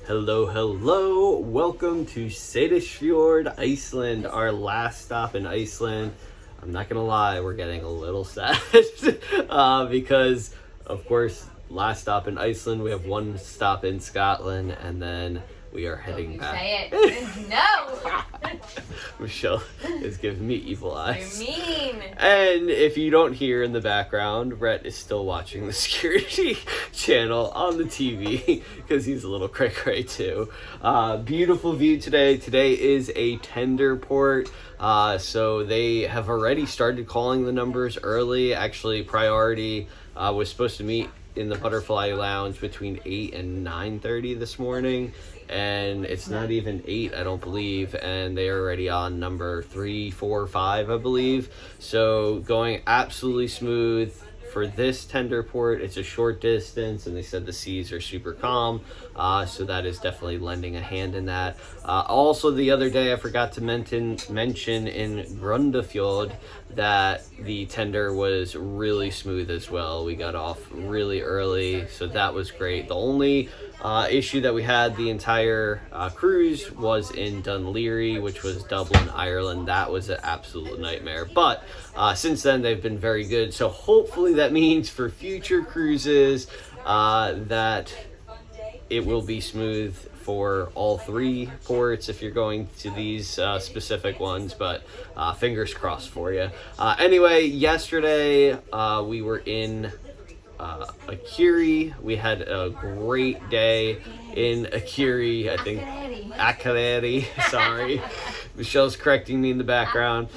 Hello. Welcome to Seyðisfjord, Iceland, our last stop in Iceland. I'm not gonna lie, we're getting a little sad because, of course, last stop in Iceland, we have one stop in Scotland, and then we are heading back. Say it. No! Michelle is giving me evil eyes. You're mean. And if you don't hear in the background, Rhett is still watching the security channel on the TV because he's a little cray-cray too. Beautiful view today. Today is a tender port. So they have already started calling the numbers early. Actually, priority was supposed to meet in the Butterfly Lounge between 8 and 9:30 this morning. And it's not even 8, I don't believe, and they're already on number 3, 4, 5, I believe. So going absolutely smooth for this tender port. It's a short distance, and they said the seas are super calm, so that is definitely lending a hand in that. Also, the other day, I forgot to mention in Grundafjord that the tender was really smooth as well. We got off really early, so that was great. The only issue that we had the entire cruise was in Dunleary, which was Dublin, Ireland. That was an absolute nightmare. But since then, they've been very good. So hopefully that means for future cruises that it will be smooth for all three ports if you're going to these specific ones, but fingers crossed for you. Anyway, yesterday we were in Akureyri. We had a great day in Akureyri. I think Akureyri. Sorry, Michelle's correcting me in the background.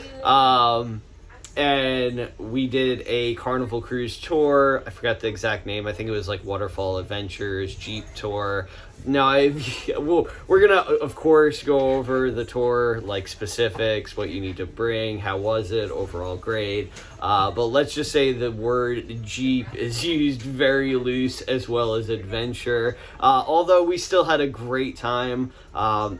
And we did a Carnival cruise tour. I forgot the exact name. I think it was like Waterfall Adventures Jeep tour. Now, we're gonna, of course, go over the tour, like specifics, what you need to bring, how was it, overall grade. But let's just say the word Jeep is used very loose, as well as adventure. Although we still had a great time.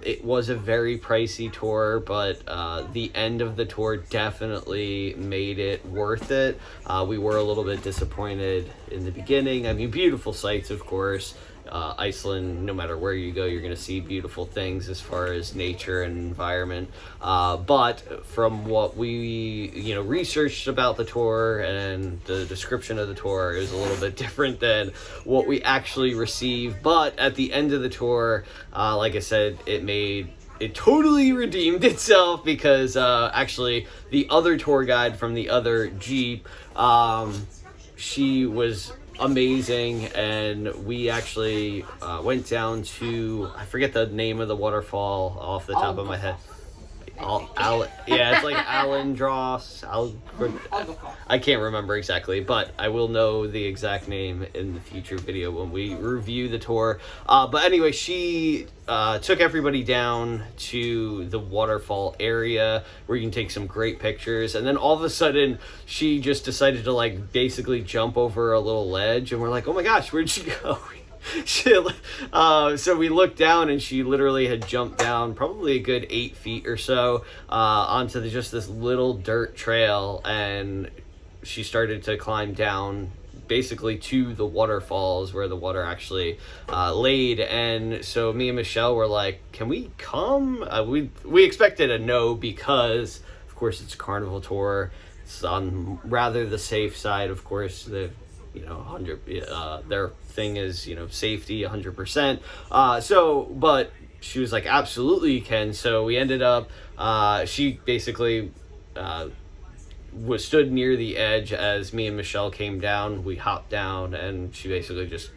It was a very pricey tour, but the end of the tour definitely made it worth it. We were a little bit disappointed in the beginning. I mean, beautiful sights, of course. Iceland, no matter where you go, you're going to see beautiful things as far as nature and environment. But from what we, researched about the tour and the description of the tour, is a little bit different than what we actually received. But at the end of the tour, like I said, it totally redeemed itself because actually the other tour guide from the other Jeep, she was amazing, and we actually went down to, I forget the name of the waterfall off the top of my head. It's like Alendros. I can't remember exactly, but I will know the exact name in the future video when we review the tour. But anyway, she took everybody down to the waterfall area where you can take some great pictures, and then all of a sudden she just decided to basically jump over a little ledge, and we're like, oh my gosh, where'd she go? So we looked down, and she literally had jumped down probably a good 8 feet or so onto just this little dirt trail, and she started to climb down basically to the waterfalls where the water actually laid. And so me and Michelle were like, can we come? We expected a no because, of course, it's a Carnival tour. It's on rather the safe side, of course. Their thing is, safety 100%. But she was like, absolutely you can. So we ended up, she basically stood near the edge as me and Michelle came down. We hopped down, and she basically just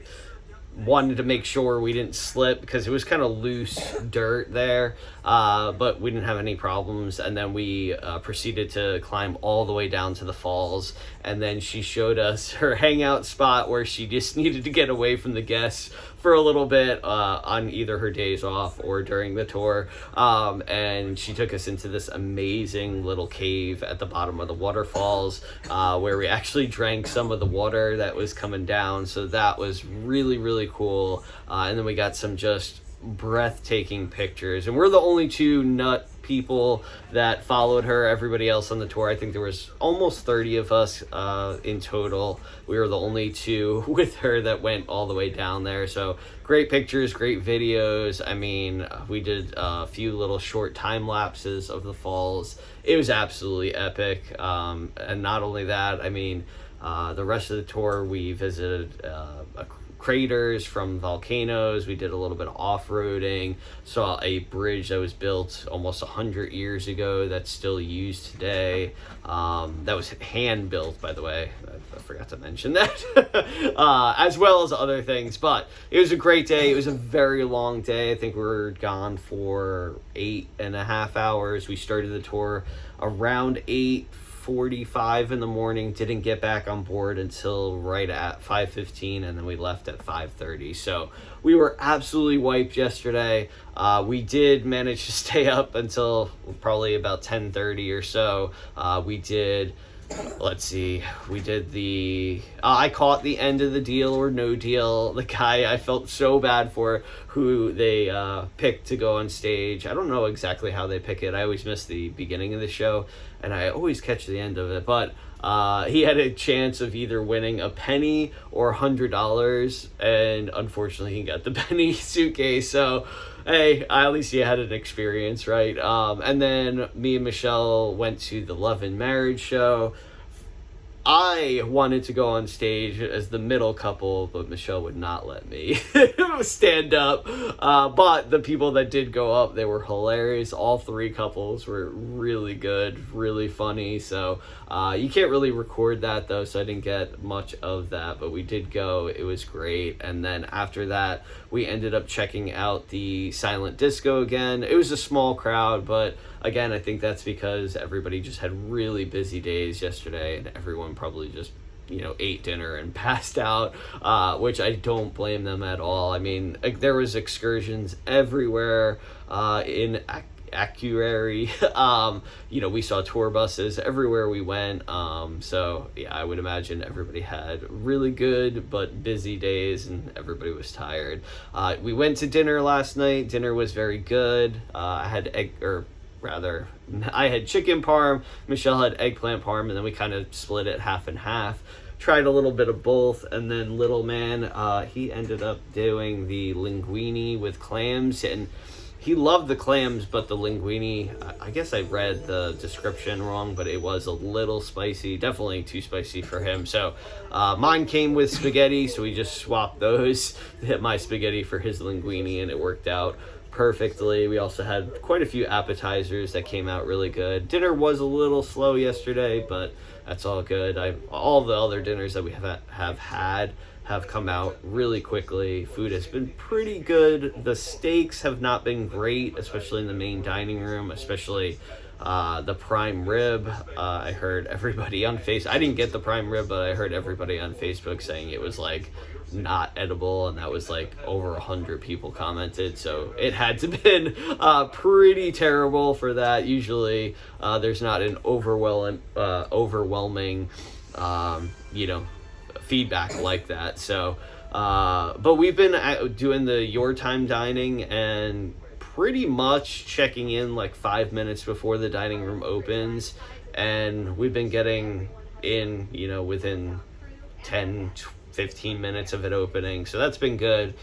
wanted to make sure we didn't slip because it was kind of loose dirt there, but we didn't have any problems. And then we proceeded to climb all the way down to the falls, and then she showed us her hangout spot where she just needed to get away from the guests for a little bit on either her days off or during the tour, and she took us into this amazing little cave at the bottom of the waterfalls where we actually drank some of the water that was coming down. So that was really, really cool. And then we got some just breathtaking pictures, and we're the only two nut people that followed her. Everybody else on the tour, I think there was almost 30 of us in total. We were the only two with her that went all the way down there. So great pictures, great videos. I mean, we did a few little short time lapses of the falls. It was absolutely epic. And not only that, I mean, the rest of the tour we visited craters from volcanoes. We did a little bit of off-roading, saw a bridge that was built almost 100 years ago that's still used today. That was hand built, by the way. I forgot to mention that. As well as other things, but it was a great day. It was a very long day. I think we were gone for 8.5 hours. We started the tour around 8:45 in the morning, didn't get back on board until right at 5:15, and then we left at 5:30. So we were absolutely wiped yesterday. We did manage to stay up until probably about 10:30 or so. We did I caught the end of the Deal or No Deal. The guy I felt so bad for, who they picked to go on stage. I don't know exactly how they pick it. I always miss the beginning of the show, and I always catch the end of it. But he had a chance of either winning a penny or $100, and unfortunately he got the penny suitcase. So hey, at least you had an experience, right? And then me and Michelle went to the Love and Marriage show. I wanted to go on stage as the middle couple, but Michelle would not let me stand up. But the people that did go up, they were hilarious. All three couples were really good, really funny. So you can't really record that, though, so I didn't get much of that. But we did go. It was great. And then after that, we ended up checking out the silent disco again. It was a small crowd, but again, I think that's because everybody just had really busy days yesterday, and everyone probably just, ate dinner and passed out, which I don't blame them at all. I mean, there was excursions everywhere in Akureyri. We saw tour buses everywhere we went. So yeah, I would imagine everybody had really good but busy days, and everybody was tired. We went to dinner last night. Dinner was very good. I had I had chicken parm, Michelle had eggplant parm, and then we kind of split it half and half. Tried a little bit of both, and then little man, he ended up doing the linguine with clams, and he loved the clams, but the linguine, I guess I read the description wrong, but it was a little spicy, definitely too spicy for him. So mine came with spaghetti, so we just swapped those, hit my spaghetti for his linguine, and it worked out perfectly. We also had quite a few appetizers that came out really good. Dinner was a little slow yesterday, but that's all good. All the other dinners that we have had have come out really quickly. Food has been pretty good. The steaks have not been great, especially in the main dining room, especially the prime rib. I heard everybody on Facebook, I didn't get the prime rib, but I heard everybody on Facebook saying it was like not edible, and that was like over 100 people commented, so it had to been pretty terrible for that. Usually there's not an overwhelming feedback like that. So but we've been doing the your time dining, and pretty much checking in like 5 minutes before the dining room opens, and we've been getting in within 10-15 minutes of it opening, so that's been good,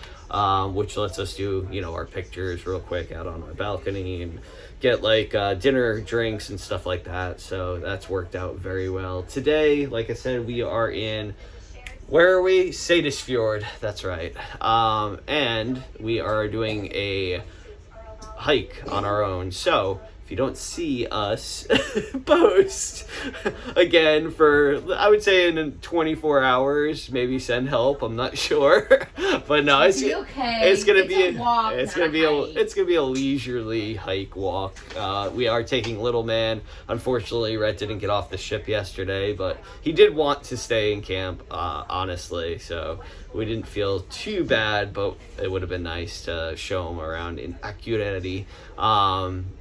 which lets us do our pictures real quick out on our balcony and get like dinner, drinks, and stuff like that. So that's worked out very well. Today, like I said, we are in, where are we? Seyðisfjord, that's right. And we are doing a hike on our own. So if you don't see us post again for, I would say in 24 hours, maybe send help. I'm not sure, but no, it's gonna be a leisurely hike walk. We are taking little man. Unfortunately, Rhett didn't get off the ship yesterday, but he did want to stay in camp, honestly. So we didn't feel too bad, but it would have been nice to show him around in Akureyri.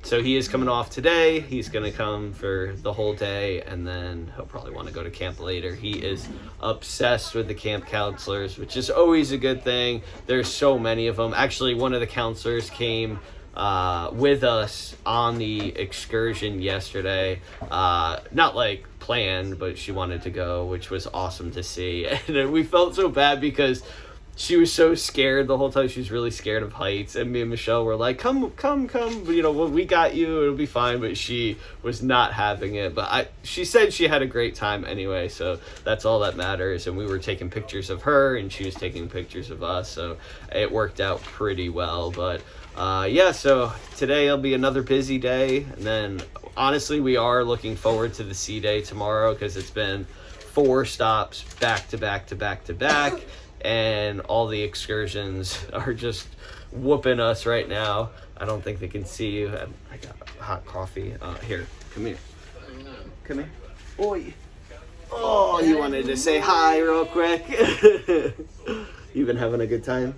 So he is coming coming off today. He's going to come for the whole day, and then he'll probably want to go to camp later. He is obsessed with the camp counselors, which is always a good thing. There's so many of them. Actually, one of the counselors came with us on the excursion yesterday. Not like planned, but she wanted to go, which was awesome to see. And we felt so bad because she was so scared the whole time. She was really scared of heights, and me and Michelle were like, come, you know, we got you, it'll be fine. But she was not having it. But she said she had a great time anyway, so that's all that matters. And we were taking pictures of her, and she was taking pictures of us, so it worked out pretty well. But yeah, so today will be another busy day, and then honestly we are looking forward to the sea day tomorrow, because it's been 4 stops back to back, and all the excursions are just whooping us right now. I don't think they can see you. I got hot coffee. Here, come here. Come here. Oi. Oh, you wanted to say hi real quick? You been having a good time?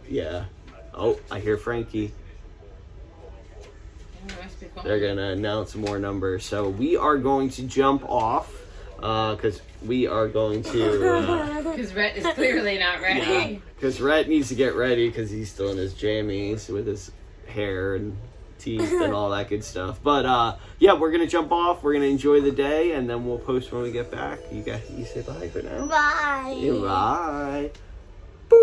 Yeah. Oh, I hear Frankie. They're going to announce more numbers. So we are going to jump off because we are going to... Because Rhett is clearly not ready. Because Rhett needs to get ready because he's still in his jammies with his hair and teeth and all that good stuff. But yeah, we're going to jump off. We're going to enjoy the day, and then we'll post when we get back. You say bye for now? Bye. Bye.